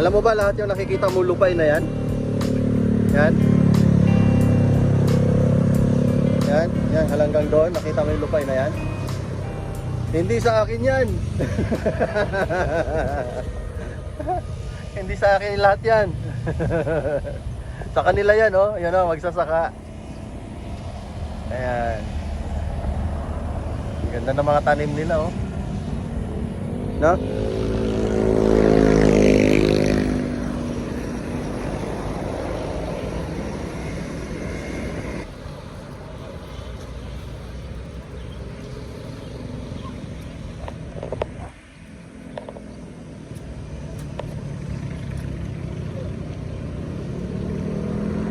Alam mo ba lahat yung nakikita mo lupay na yan? Yan. Yan hanggang doon, nakita mo yung lupay na yan? Hindi sa akin yan. Hindi sa akin lahat yan. Sa kanila yan, oh. Yan, oh, magsasaka. Ayan. Ang ganda ng mga tanim nila, oh. No?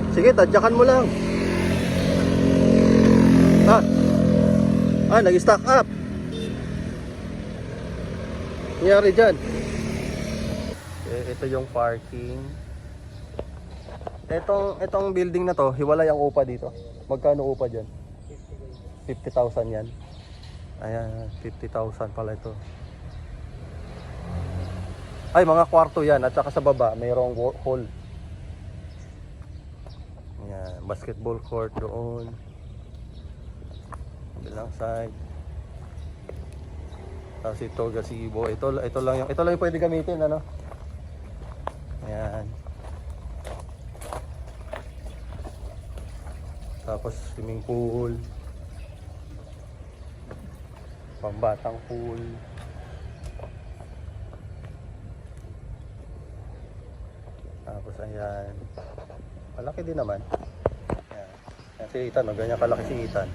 Sige, tadyakan mo lang. Nag-stack up. Nangyari dyan. Ito yung parking. Itong building na to, hiwalay ang upa dito. Magkano upa dyan? 50,000 yan. Ayan, 50,000 pala ito. Ay, mga kwarto yan. At saka sa baba, mayroong hall. Ayan, basketball court doon. Bilang side. Tapos ito gazebo. Ito lang yung pwede gamitin, ano? Ayan. Tapos swimming pool. Pambatang pool. Tapos ayan. Malaki din naman. Ayan. Ayan si Ethan, ganyan kalaki si Ethan.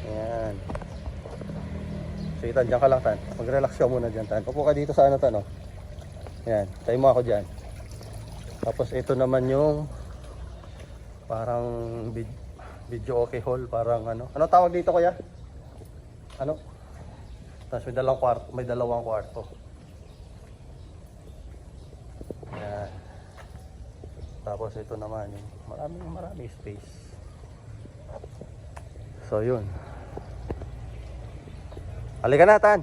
Ayan. Si Ethan, dyan ka lang, Tan. Mag-relax ka muna dyan, Tan. Upo ka dito sa ano, Tan, oh. Ayan, tayo mo ako dyan. Tapos ito naman yung parang video okay hall. Parang ano. Ano tawag dito, kuya? Ano? Tapos may dalawang kwarto. Ayan. Tapos ito naman yung marami space. So yun. Halika na, Tan.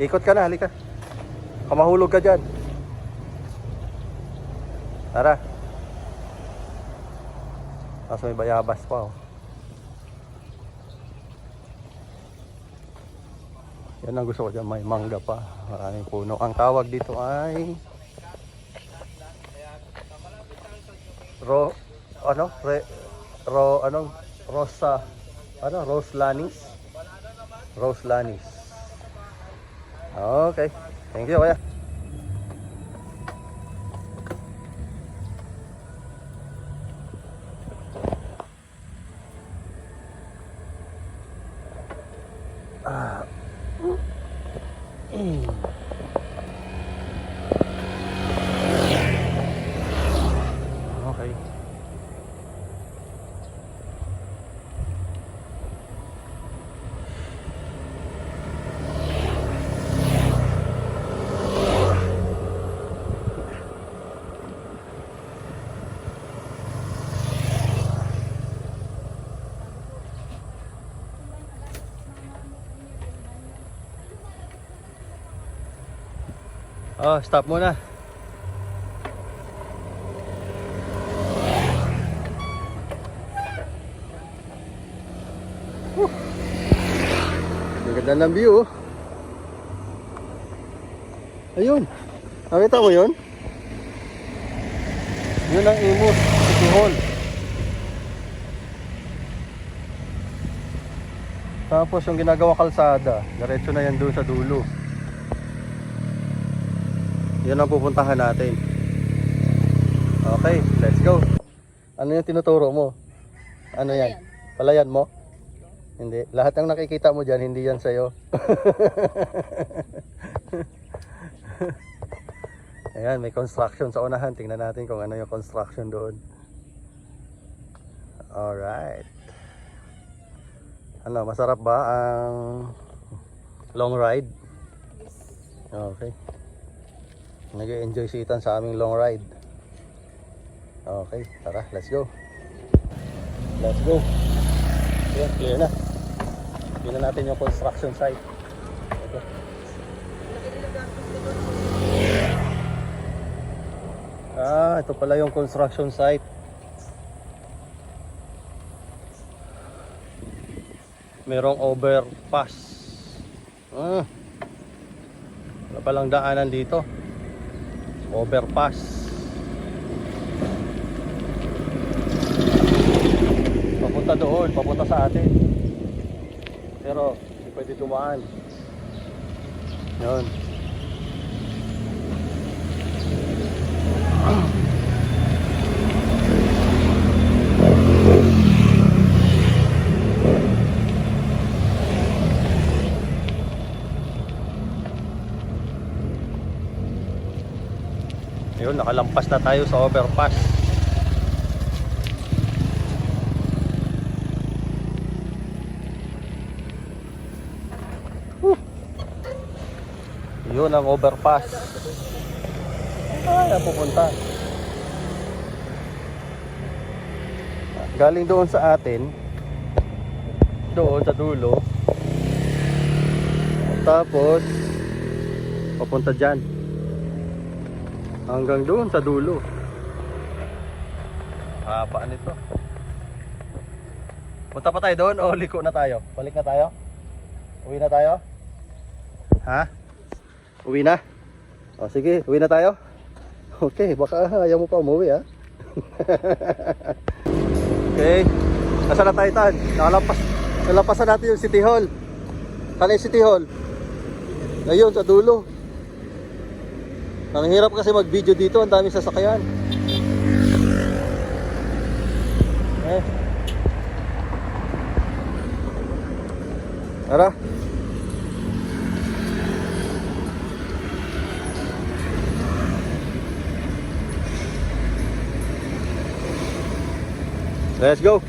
Ikot ka na, halika. Kamahulog ka dyan. Tara. Tapos may bayabas pa, oh. Yan ang gusto ko dyan, may mangga pa. Maraming puno. Ang tawag dito ay Rose Lanis. Okay. Thank you, kuya. Okay. Oh, stop muna. Ganda ng view. Ayun. Nakita mo yun? Yun ang Imus City Hall. Tapos yung ginagawa kalsada, diretso na yan doon sa dulo. Yun ang pupuntahan natin. Okay, let's go. Ano yung tinuturo mo? Ano yan? Palayan mo? Hindi. Lahat ng nakikita mo dyan, hindi yan sa'yo. Ayan, may construction sa unahan. Tingnan natin kung ano yung construction doon. Alright. Ano, masarap ba ang long ride? Okay. Nag-enjoy si Ethan sa aming long ride. Okay, tara, let's go. Let's go. Ayan, clear na. Tingnan natin yung construction site. Okay. Ah, ito pala yung construction site. Merong overpass. Ah, wala palang daanan dito. Overpass. Papunta doon, papunta sa atin. Pero hindi pwede dumaan. Yun. Yun, nakalampas na tayo sa overpass. Yun ang overpass. Ay, pupunta. Galing doon sa atin. Doon sa dulo. Tapos papunta dyan. Hanggang doon sa dulo. Haba nito. Punta pa tayo doon o liko na tayo? Balik na tayo? Uwi na tayo? Ha? Uwi na? O sige, uwi na tayo? Okay, baka ayaw mo pa umuwi ha? Okay. Nasaan na tayo tan? Nalampasan natin yung City Hall. Saan yung City Hall? Ayun, sa dulo. Ang hirap kasi mag-video dito, ang daming sasakyan. Tara. Let's go.